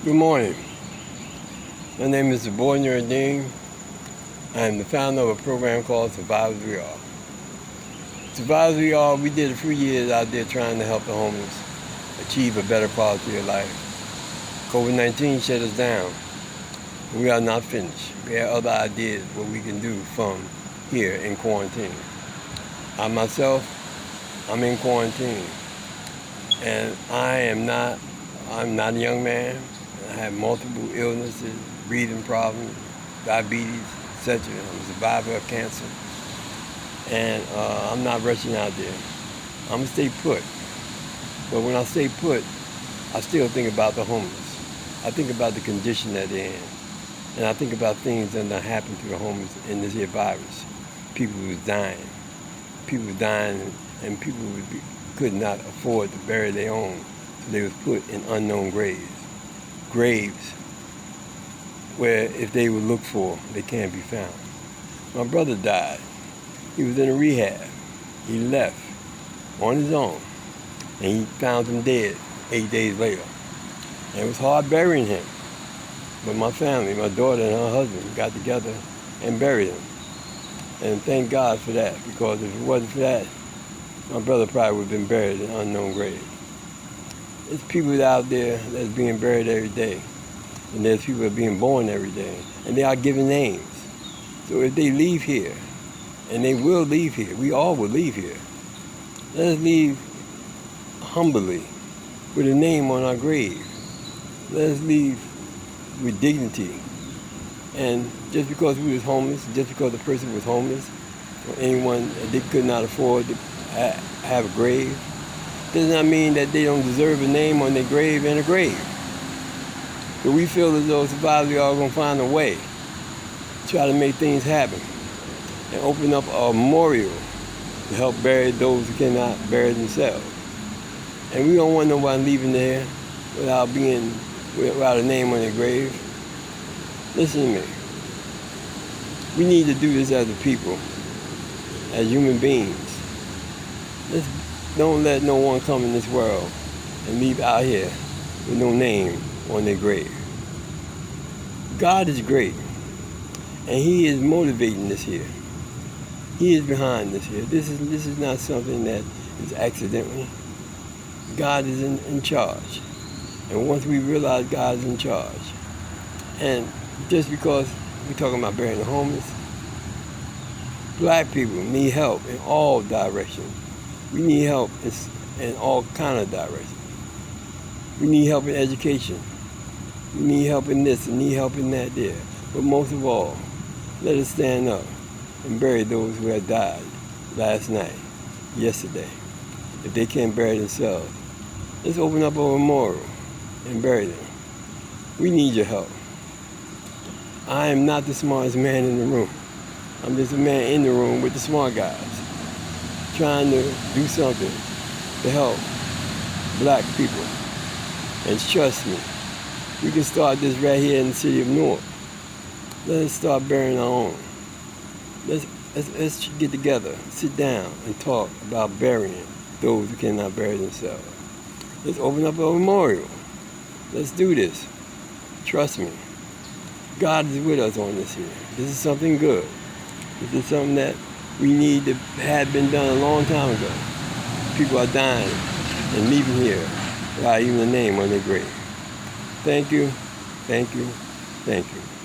Good morning. My name is Boy Nuruddin. I am the founder of a program called Survivors We Are. Survivors We Are, we did a few years out there trying to help the homeless achieve a better quality of life. COVID-19 shut us down. We are not finished. We have other ideas what we can do from here in quarantine. I myself, I'm in quarantine. And I'm not a young man. I have multiple illnesses, breathing problems, diabetes, etc. I'm a survivor of cancer. And I'm not rushing out there. I'm going to stay put. But when I stay put, I still think about the homeless. I think about the condition that they're in. And I think about things that happened to the homeless in this here virus. People who was dying. People were dying and people could not afford to bury their own. So they was put in unknown graves. Graves where if they were looked for, they can't be found. My brother died. He was in a rehab. He left on his own. And he found him dead 8 days later. And it was hard burying him. But my family, my daughter and her husband got together and buried him. And thank God for that, because if it wasn't for that, my brother probably would have been buried in an unknown grave. There's people out there that's being buried every day. And there's people that are being born every day. And they are given names. So if they leave here, and they will leave here, we all will leave here, let us leave humbly with a name on our grave. Let us leave with dignity. And just because we was homeless, just because the person was homeless, or anyone that they could not afford to have a grave, does not mean that they don't deserve a name on their grave and a grave. But we feel as though Survivors We Are going to find a way to try to make things happen and open up a memorial to help bury those who cannot bury themselves. And we don't want nobody leaving there without a name on their grave. Listen to me. We need to do this as a people, as human beings. Let's don't let no one come in this world and leave out here with no name on their grave. God is great, and He is motivating this here. He is behind this here. This is not something that is accidentally. God is in charge. And once we realize God is in charge, and just because we're talking about burying the homeless, black people need help in all directions. We need help in all kind of directions. We need help in education. We need help in this and need help in that there. But most of all, let us stand up and bury those who have died last night, yesterday. If they can't bury themselves, let's open up a memorial and bury them. We need your help. I am not the smartest man in the room. I'm just a man in the room with the smart guys, trying to do something to help black people. And trust me, we can start this right here in the city of Newark. Let us start burying our own. Let's get together, sit down, and talk about burying those who cannot bury themselves. Let's open up a memorial. Let's do this. Trust me. God is with us on this here. This is something good. This is something that we need to have been done a long time ago. People are dying and leaving here without even a name on their grave. Thank you, thank you, thank you.